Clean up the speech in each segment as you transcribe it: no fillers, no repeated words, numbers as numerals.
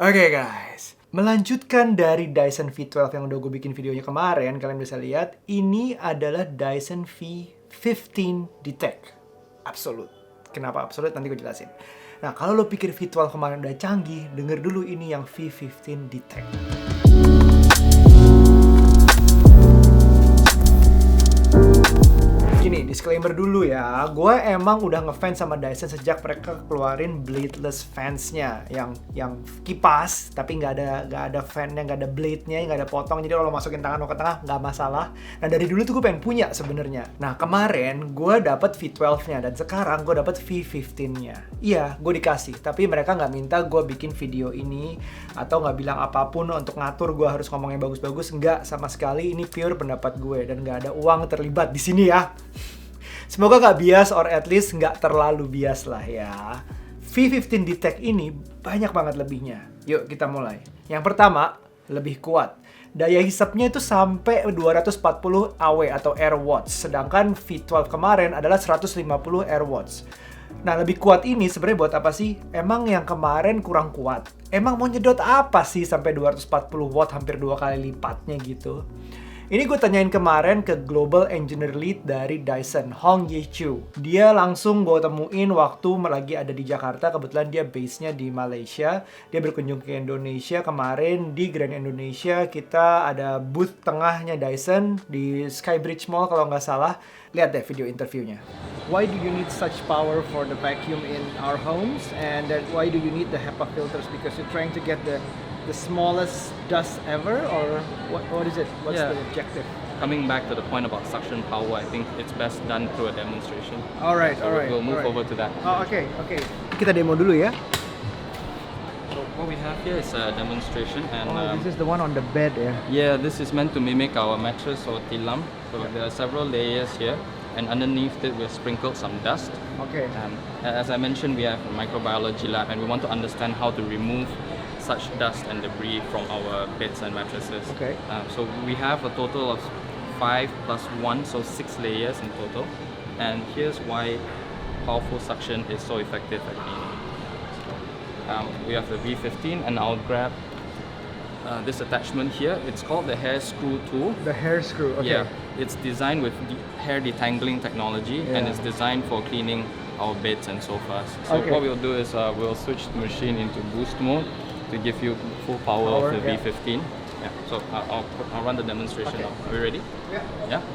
Oke guys, melanjutkan dari Dyson V12 yang udah gue bikin videonya kemarin, kalian bisa lihat ini adalah Dyson V15 Detect Absolute. Kenapa Absolute? Nanti gue jelasin. Nah, kalau lo pikir V12 kemarin udah canggih, denger dulu ini yang V15 Detect. Gini, disclaimer dulu ya, gue emang udah ngefans sama Dyson sejak mereka keluarin bladeless fansnya, yang kipas tapi nggak ada fannya, nggak ada blade-nya, nggak ada potong, jadi kalau masukin tangan lo ke tengah nggak masalah. Nah, dari dulu tuh gue pengen punya sebenarnya. Nah, kemarin gue dapet V12-nya dan sekarang gue dapet V15-nya. Iya, gue dikasih, tapi mereka nggak minta gue bikin video ini atau nggak bilang apapun untuk ngatur gue harus ngomongnya bagus-bagus. Nggak sama sekali, ini pure pendapat gue dan nggak ada uang terlibat di sini ya. Semoga nggak bias, or at least nggak terlalu bias lah ya. V15 Detect ini banyak banget lebihnya. Yuk kita mulai. Yang pertama, lebih kuat. Daya hisapnya itu sampai 240 AW atau air watts. Sedangkan V12 kemarin adalah 150 air watts. Nah, lebih kuat ini sebenarnya buat apa sih? Emang yang kemarin kurang kuat? Emang mau nyedot apa sih sampai 240 watt, hampir 2 kali lipatnya gitu? Ini gue tanyain kemarin ke Global Engineer Lead dari Dyson, Hong Ye-Chu. Dia langsung gue temuin waktu lagi ada di Jakarta, kebetulan dia base-nya di Malaysia. Dia berkunjung ke Indonesia kemarin di Grand Indonesia. Kita ada booth tengahnya Dyson di Skybridge Mall kalau nggak salah. Lihat deh video interviewnya. Why do you need such power for the vacuum in our homes? And then why do you need the HEPA filters? Because you're trying to get the smallest dust ever, or what is it? What's the objective? Coming back to the point about suction power, I think it's best done through a demonstration. Alright. We'll move over to that. Oh, okay. Kita demo dulu ya. So what we have here is a demonstration, and This is the one on the bed ya. yeah, this is meant to mimic our mattress or tilam. So there are several layers here, and underneath it we've sprinkled some dust. Okay. As I mentioned, we have a microbiology lab, and we want to understand how to remove such dust and debris from our beds and mattresses. Okay. So we have a total of 5 plus 1, so 6 layers in total. And here's why powerful suction is so effective at cleaning. We have the V15, and I'll grab this attachment here. It's called the hair screw tool. The hair screw. Okay. Yeah, it's designed with hair detangling technology, and it's designed for cleaning our beds and sofas. So what we'll do is we'll switch the machine into boost mode to give you full power of the V15. Yeah. So I'll run the demonstration now. Are we ready? Yeah.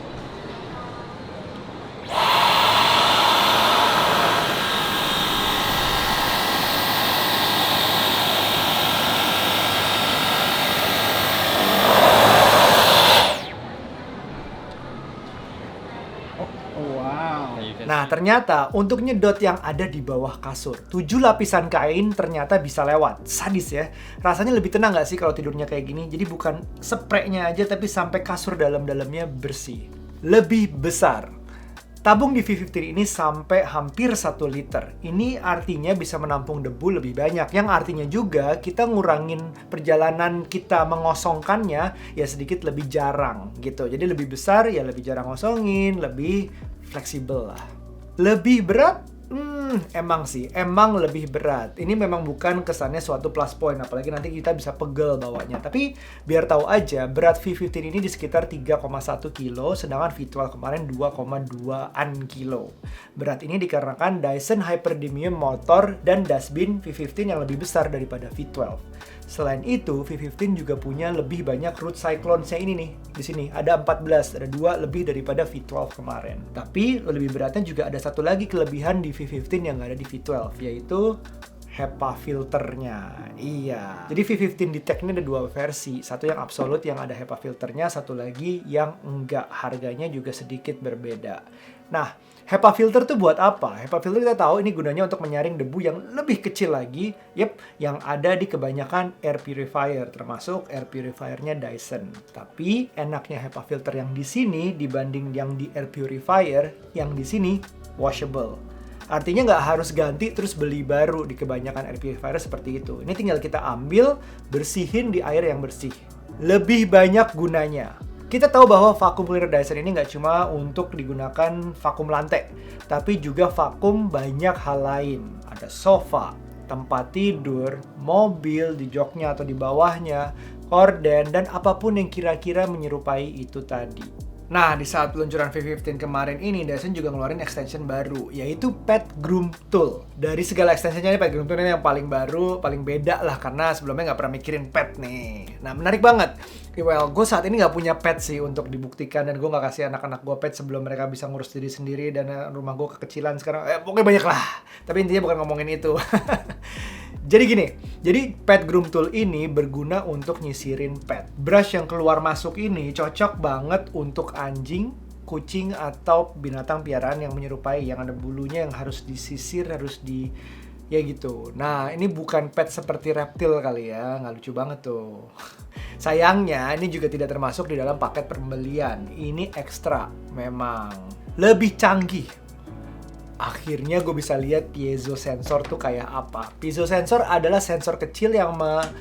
Nah, ternyata untuk nyedot yang ada di bawah kasur, 7 lapisan kain ternyata bisa lewat. Sadis ya. Rasanya lebih tenang nggak sih kalau tidurnya kayak gini? Jadi bukan spraynya aja, tapi sampai kasur dalam-dalamnya bersih. Lebih besar. Tabung di V15 ini sampai hampir 1 liter. Ini artinya bisa menampung debu lebih banyak. Yang artinya juga kita ngurangin perjalanan kita mengosongkannya ya sedikit lebih jarang gitu. Jadi lebih besar ya lebih jarang ngosongin, lebih fleksibel lah. Lebih berat? Emang lebih berat. Ini memang bukan kesannya suatu plus point, apalagi nanti kita bisa pegel bawanya. Tapi biar tahu aja, berat V15 ini di sekitar 3,1 kilo, sedangkan V12 kemarin 2,2an kilo. Berat ini dikarenakan Dyson Hyperdymium motor dan dustbin V15 yang lebih besar daripada V12. Selain itu, V15 juga punya lebih banyak root cyclones-nya ini nih. Di sini ada 14, ada 2 lebih daripada V12 kemarin. Tapi lebih beratnya juga ada satu lagi kelebihan di V15 yang nggak ada di V12, yaitu HEPA filternya. Iya. Jadi V15 Detect ini ada 2 versi. Satu yang absolute yang ada HEPA filternya, satu lagi yang enggak. Harganya juga sedikit berbeda. Nah, HEPA filter tuh buat apa? HEPA filter kita tahu ini gunanya untuk menyaring debu yang lebih kecil lagi, yang ada di kebanyakan air purifier, termasuk air purifiernya Dyson. Tapi enaknya HEPA filter yang di sini dibanding yang di air purifier, yang di sini washable. Artinya nggak harus ganti terus beli baru di kebanyakan air purifier seperti itu. Ini tinggal kita ambil, bersihin di air yang bersih. Lebih banyak gunanya. Kita tahu bahwa vacuum cleaner Dyson ini nggak cuma untuk digunakan vakum lantai, tapi juga vakum banyak hal lain. Ada sofa, tempat tidur, mobil, di joknya atau di bawahnya, korden, dan apapun yang kira-kira menyerupai itu tadi. Nah, di saat peluncuran V15 kemarin ini, Dyson juga ngeluarin extension baru, yaitu Pet Groom Tool. Dari segala extensionnya ini, Pet Groom Tool ini yang paling baru, paling beda lah, karena sebelumnya nggak pernah mikirin pet nih. Nah, menarik banget. Well, gue saat ini nggak punya pet sih untuk dibuktikan, dan gue nggak kasih anak-anak gue pet sebelum mereka bisa ngurus diri sendiri, dan rumah gue kekecilan sekarang. Pokoknya banyak lah. Tapi intinya bukan ngomongin itu. Jadi gini, Pet Groom Tool ini berguna untuk nyisirin pet. Brush yang keluar masuk ini cocok banget untuk anjing, kucing, atau binatang piaraan yang menyerupai, yang ada bulunya yang harus disisir, ya gitu. Nah, ini bukan pet seperti reptil kali ya, nggak lucu banget tuh. Sayangnya, ini juga tidak termasuk di dalam paket pembelian. Ini ekstra, memang. Lebih canggih. Akhirnya gue bisa lihat piezo sensor tuh kayak apa. Piezo sensor adalah sensor kecil yang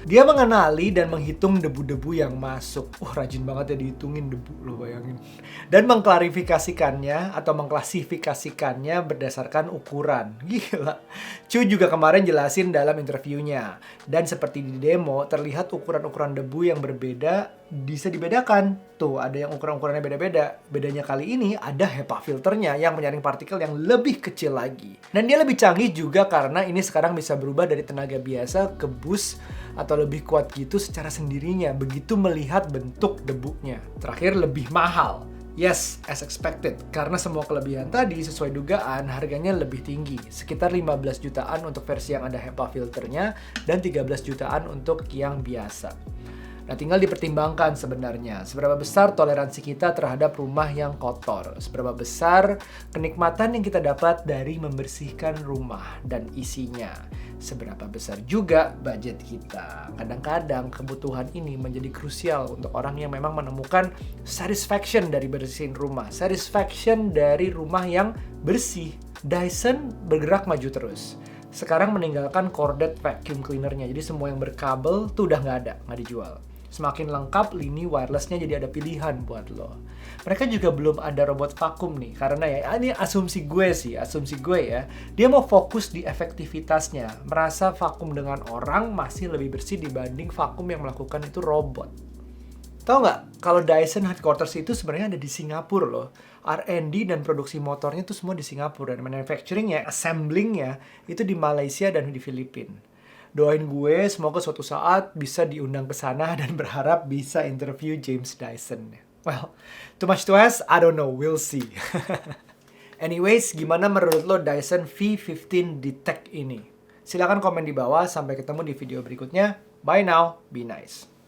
dia mengenali dan menghitung debu-debu yang masuk. Rajin banget ya dihitungin debu, lo bayangin. Dan mengklarifikasikannya atau mengklasifikasikannya berdasarkan ukuran. Gila. Cu juga kemarin jelasin dalam interviewnya. Dan seperti di demo, terlihat ukuran-ukuran debu yang berbeda bisa dibedakan. Tuh, ada yang ukuran-ukurannya beda-beda. Bedanya kali ini ada HEPA filternya yang menyaring partikel yang lebih kecil lagi. Dan dia lebih canggih juga karena ini sekarang bisa berubah dari tenaga biasa ke boost atau lebih kuat gitu secara sendirinya. Begitu melihat bentuk debunya. Terakhir, lebih mahal. Yes, as expected. Karena semua kelebihan tadi sesuai dugaan harganya lebih tinggi. Sekitar 15 jutaan untuk versi yang ada HEPA filternya dan 13 jutaan untuk yang biasa. Nah, tinggal dipertimbangkan sebenarnya seberapa besar toleransi kita terhadap rumah yang kotor, seberapa besar kenikmatan yang kita dapat dari membersihkan rumah dan isinya, seberapa besar juga budget kita. Kadang-kadang kebutuhan ini menjadi krusial untuk orang yang memang menemukan satisfaction dari bersihin rumah, satisfaction dari rumah yang bersih. Dyson bergerak maju terus. Sekarang meninggalkan corded vacuum cleaner-nya, jadi semua yang berkabel tuh udah nggak dijual. Semakin lengkap, lini wirelessnya jadi ada pilihan buat lo. Mereka juga belum ada robot vakum nih, karena ya ini asumsi gue ya. Dia mau fokus di efektivitasnya, merasa vakum dengan orang masih lebih bersih dibanding vakum yang melakukan itu robot. Tahu nggak, kalau Dyson headquarters itu sebenarnya ada di Singapura loh. R&D dan produksi motornya itu semua di Singapura, dan manufacturingnya, assemblingnya itu di Malaysia dan di Filipina. Doain gue semoga suatu saat bisa diundang ke sana dan berharap bisa interview James Dyson. Well, too much to ask? I don't know, we'll see. Anyways, gimana menurut lo Dyson V15 Detect ini? Silahkan komen di bawah, sampai ketemu di video berikutnya. Bye now, be nice.